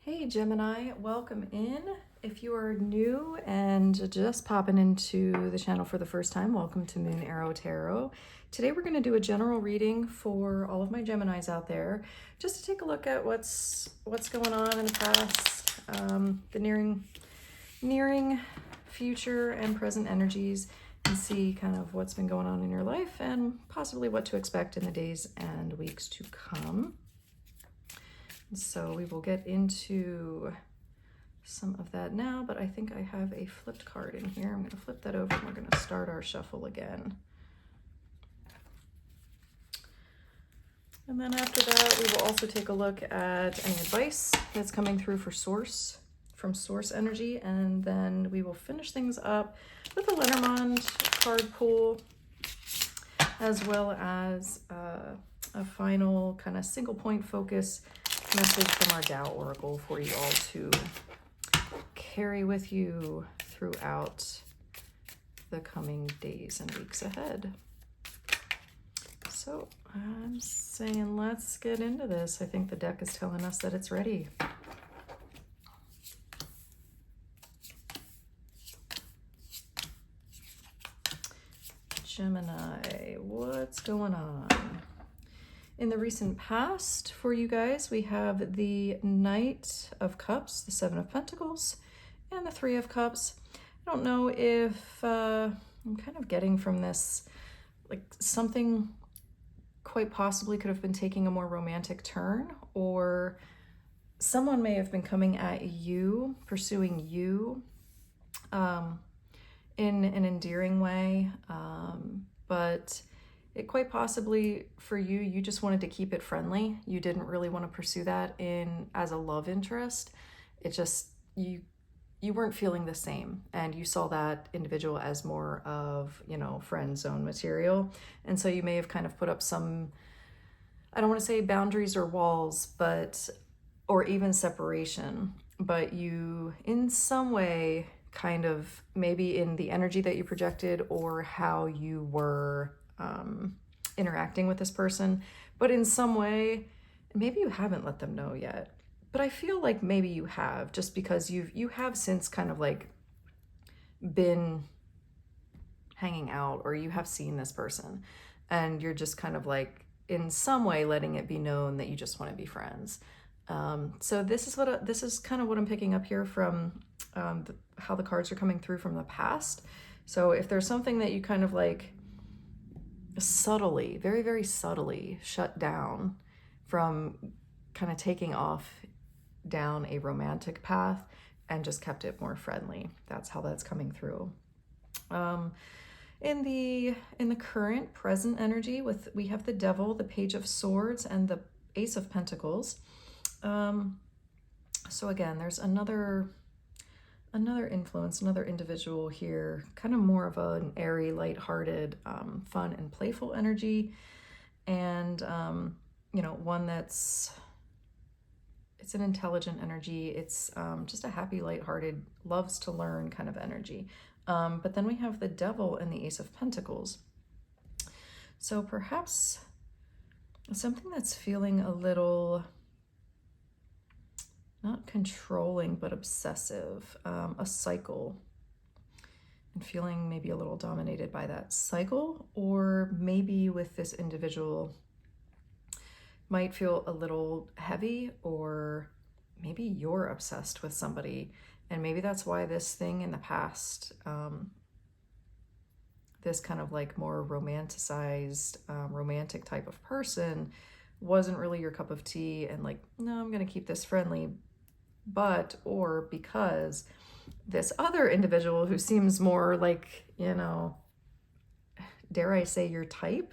Hey Gemini, welcome in. If you are new and just popping into the channel for the first time, welcome to Moon Arrow Tarot. Today we're going to do a general reading for all of my Geminis out there, just to take a look at what's going on in the past, the nearing future and present energies, and see kind of what's been going on in your life and possibly what to expect in the days and weeks to come. So we will get into some of that now, but I think I have a flipped card in here. I'm going to flip that over and we're going to start our shuffle again. And then after that, we will also take a look at any advice that's coming through for from source energy, and then we will finish things up with a Lenormand card pull, as well as a final kind of single point focus message from our Tao Oracle for you all to carry with you throughout the coming days and weeks ahead. So I'm saying let's get into this. I think the deck is telling us that it's ready. Gemini, what's going on? In the recent past, for you guys, we have the Knight of Cups, the Seven of Pentacles, and the Three of Cups. I don't know if I'm kind of getting from this, like something quite possibly could have been taking a more romantic turn, or someone may have been coming at you, pursuing you in an endearing way, but it quite possibly for you, you just wanted to keep it friendly. You didn't really want to pursue that as a love interest. It just, you weren't feeling the same, and you saw that individual as more of, friend zone material. And so you may have kind of put up some, I don't want to say boundaries or walls, or even separation, but you in some way kind of, maybe in the energy that you projected or how you were interacting with this person, but in some way, maybe you haven't let them know yet, but I feel like maybe you have, just because you have since kind of like been hanging out, or you have seen this person and you're just kind of like in some way letting it be known that you just want to be friends. So this is kind of what I'm picking up here from how the cards are coming through from the past. So if there's something that you kind of like subtly, very, very subtly shut down from kind of taking off down a romantic path and just kept it more friendly, that's how that's coming through. In the current present energy, we have the Devil, the Page of Swords, and the Ace of Pentacles. So again, there's another influence, another individual here, kind of more of an airy, lighthearted, fun and playful energy. And, one it's an intelligent energy. It's just a happy, lighthearted, loves to learn kind of energy. But then we have the Devil and the Ace of Pentacles. So perhaps something that's feeling a little, not controlling, but obsessive, a cycle, and feeling maybe a little dominated by that cycle, or maybe with this individual might feel a little heavy, or maybe you're obsessed with somebody, and maybe that's why this thing in the past, this kind of like more romanticized, romantic type of person wasn't really your cup of tea, and like, no, I'm going to keep this friendly. But, or because this other individual who seems more like, dare I say your type,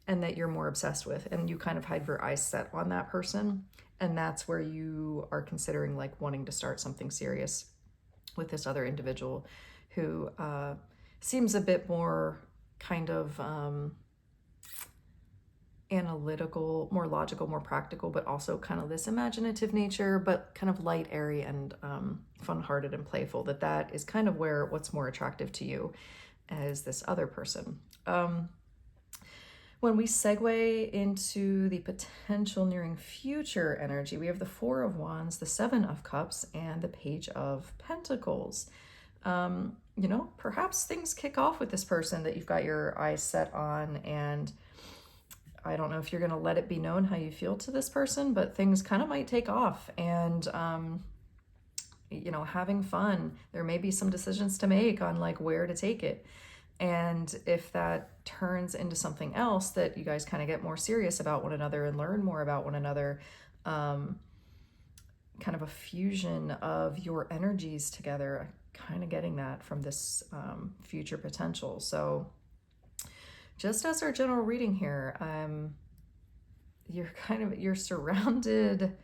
and that you're more obsessed with, and you kind of have your eyes set on that person. And that's where you are considering like wanting to start something serious with this other individual who seems a bit more kind of analytical, more logical, more practical, but also kind of this imaginative nature, but kind of light, airy, and fun-hearted and playful. That is kind of what's more attractive to you as this other person. When we segue into the potential nearing future energy, we have the Four of Wands, the Seven of Cups, and the Page of Pentacles. You know, perhaps things kick off with this person that you've got your eyes set on, and I don't know if you're going to let it be known how you feel to this person, but things kind of might take off, and you know, having fun. There may be some decisions to make on like where to take it. And if that turns into something else, that you guys kind of get more serious about one another and learn more about one another, kind of a fusion of your energies together, kind of getting that from this future potential. So just as our general reading here, you're surrounded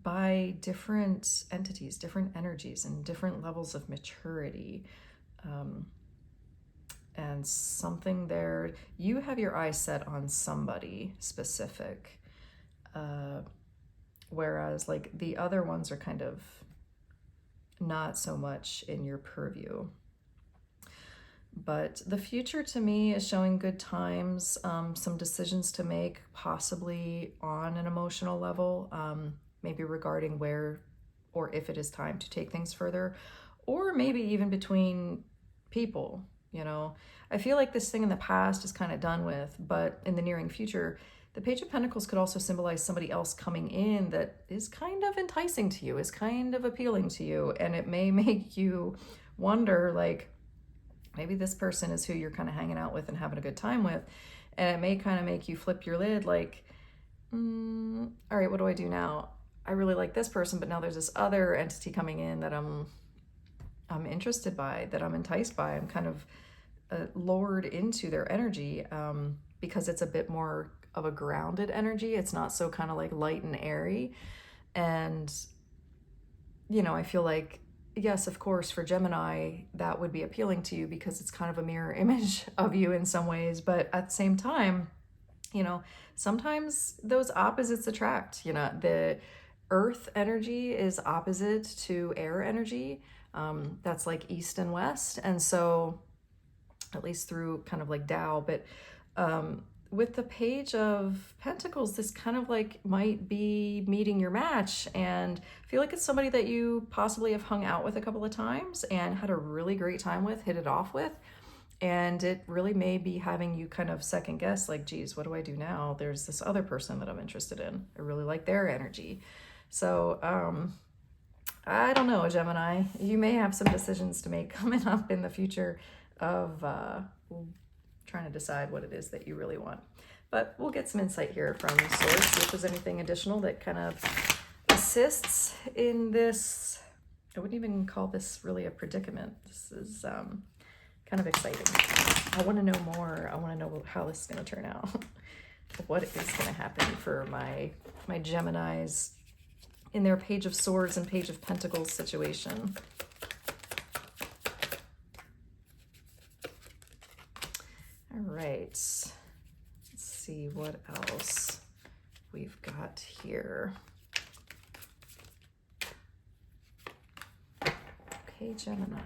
by different entities, different energies, and different levels of maturity. And something there, you have your eyes set on somebody specific, whereas like the other ones are kind of not so much in your purview. But the future to me is showing good times, some decisions to make, possibly on an emotional level, maybe regarding where or if it is time to take things further, or maybe even between people. You know, I feel like this thing in the past is kind of done with, but in the nearing future, the Page of Pentacles could also symbolize somebody else coming in that is kind of enticing to you, is kind of appealing to you, and it may make you wonder, like, maybe this person is who you're kind of hanging out with and having a good time with, and it may kind of make you flip your lid, like, all right, what do I do now? I really like this person, but now there's this other entity coming in that I'm interested by, that I'm enticed by. I'm kind of lured into their energy, because it's a bit more of a grounded energy. It's not so kind of like light and airy. And, you know, I feel like, yes, of course, for Gemini, that would be appealing to you because it's kind of a mirror image of you in some ways. But at the same time, you know, sometimes those opposites attract. You know, the earth energy is opposite to air energy. That's like east and west. And so, at least through kind of like Tao, but with the Page of Pentacles, this kind of like might be meeting your match, and I feel like it's somebody that you possibly have hung out with a couple of times and had a really great time with, hit it off with. And it really may be having you kind of second guess, like, geez, what do I do now? There's this other person that I'm interested in. I really like their energy. So, I don't know, Gemini. You may have some decisions to make coming up in the future of trying to decide what it is that you really want. But we'll get some insight here from Source, see if there's anything additional that kind of assists in this. I wouldn't even call this really a predicament. This is kind of exciting. I want to know more. I want to know how this is going to turn out. What is going to happen for my Geminis in their Page of Swords and Page of Pentacles situation. All right, let's see what else we've got here. Okay, Gemini.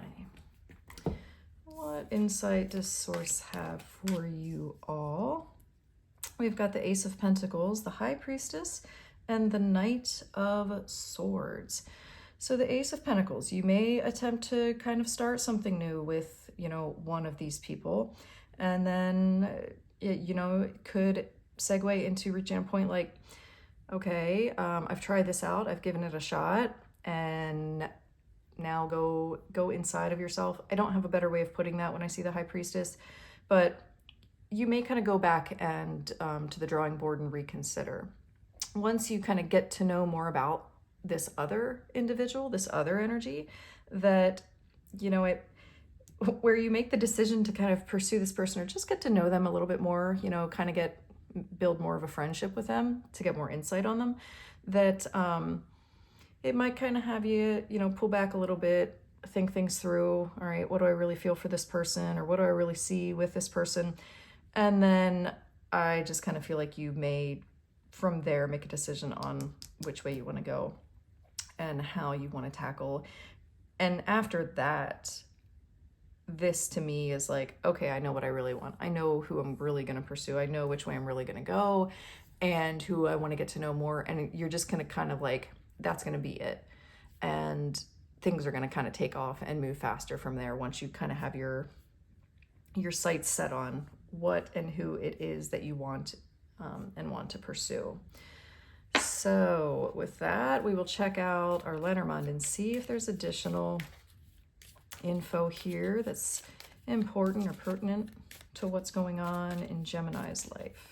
What insight does Source have for you all? We've got the Ace of Pentacles, the High Priestess, and the Knight of Swords. So the Ace of Pentacles, you may attempt to kind of start something new with, you know, one of these people. And then, you know, it could segue into reaching a point like, okay, I've tried this out, I've given it a shot, and now go inside of yourself. I don't have a better way of putting that when I see the High Priestess, but you may kind of go back and to the drawing board and reconsider. Once you kind of get to know more about this other individual, this other energy, that, you know, where you make the decision to kind of pursue this person or just get to know them a little bit more, you know, kind of build more of a friendship with them, to get more insight on them, that it might kind of have you, you know, pull back a little bit, think things through. All right, what do I really feel for this person, or what do I really see with this person? And then I just kind of feel like you may, from there, make a decision on which way you want to go and how you want to tackle. And after that, this to me is like, okay, I know what I really want. I know who I'm really going to pursue. I know which way I'm really going to go and who I want to get to know more. And you're just going to kind of like, that's going to be it. And things are going to kind of take off and move faster from there once you kind of have your sights set on what and who it is that you want and want to pursue. So with that, we will check out our Lenormand and see if there's additional info here that's important or pertinent to what's going on in Gemini's life.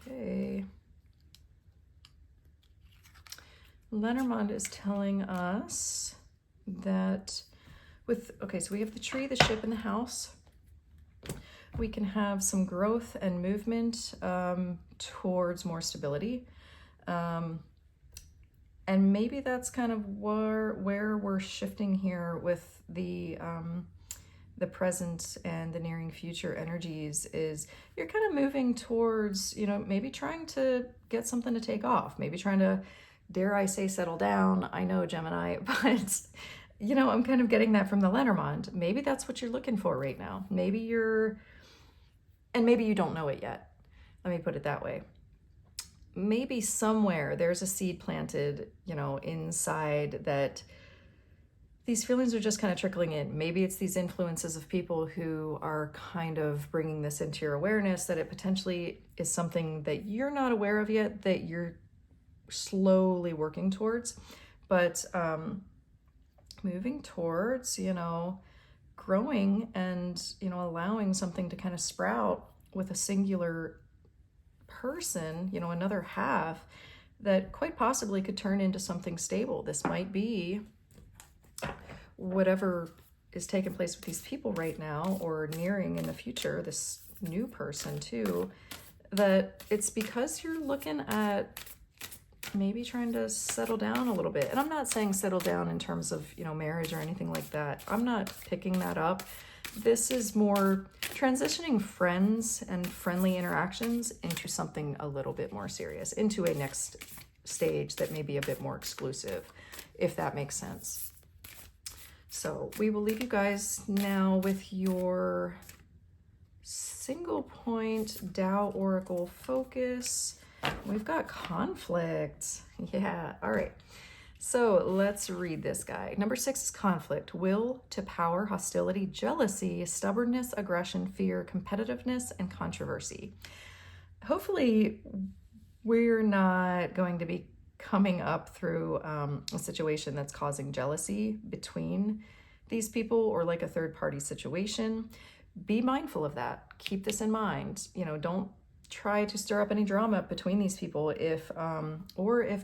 Okay. Lenormand is telling us that so we have the tree, the ship, and the house. We can have some growth and movement towards more stability. And maybe that's kind of where we're shifting here with the present and the nearing future energies is you're kind of moving towards, maybe trying to get something to take off, maybe trying to, dare I say, settle down. I know, Gemini, but I'm kind of getting that from the Lenormand. Maybe that's what you're looking for right now. Maybe you don't know it yet. Let me put it that way. Maybe somewhere there's a seed planted, inside that these feelings are just kind of trickling in. Maybe it's these influences of people who are kind of bringing this into your awareness, that it potentially is something that you're not aware of yet, that you're slowly working towards. But moving towards, growing and, allowing something to kind of sprout with a singular person, another half that quite possibly could turn into something stable. This might be whatever is taking place with these people right now or nearing in the future, this new person too, that it's because you're looking at maybe trying to settle down a little bit. And I'm not saying settle down in terms of, marriage or anything like that. I'm not picking that up. This is more transitioning friends and friendly interactions into something a little bit more serious, into a next stage that may be a bit more exclusive, if that makes sense. So we will leave you guys now with your single point Tao Oracle focus. We've got conflict. Yeah, all right. So let's read this guy. Number 6 is conflict. Will to power, hostility, jealousy, stubbornness, aggression, fear, competitiveness, and controversy. Hopefully we're not going to be coming up through a situation that's causing jealousy between these people or like a third party situation. Be mindful of that. Keep this in mind. Don't try to stir up any drama between these people if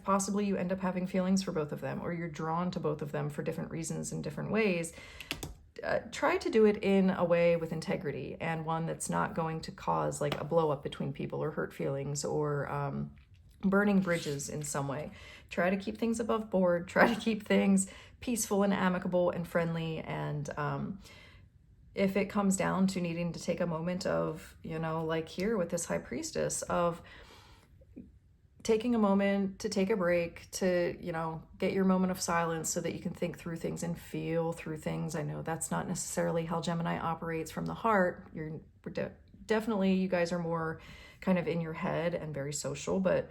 possibly you end up having feelings for both of them, or you're drawn to both of them for different reasons in different ways. Try to do it in a way with integrity, and one that's not going to cause like a blow up between people or hurt feelings or burning bridges in some way. Try to keep things above board. Try to keep things peaceful and amicable and friendly. And if it comes down to needing to take a moment of, like here with this high priestess, of taking a moment to take a break, to, get your moment of silence so that you can think through things and feel through things. I know that's not necessarily how Gemini operates from the heart. Definitely, you guys are more kind of in your head and very social, but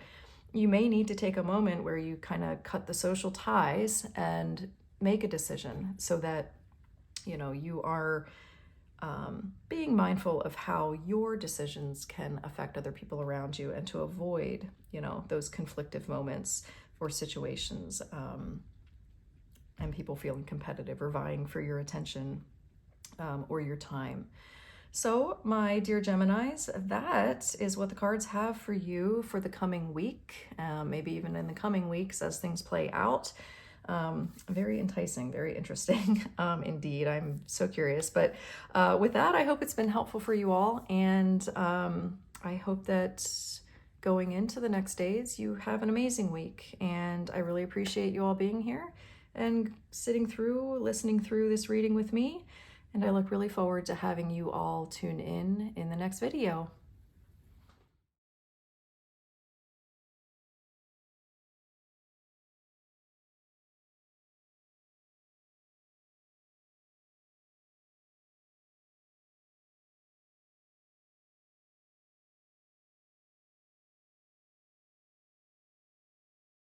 you may need to take a moment where you kind of cut the social ties and make a decision so that, you are being mindful of how your decisions can affect other people around you, and to avoid, those conflictive moments or situations and people feeling competitive or vying for your attention or your time. So, my dear Geminis, that is what the cards have for you for the coming week, maybe even in the coming weeks as things play out. Very enticing, very interesting. Indeed, I'm so curious. But with that, I hope it's been helpful for you all. And I hope that going into the next days, you have an amazing week. And I really appreciate you all being here. and listening through this reading with me. And I look really forward to having you all tune in the next video.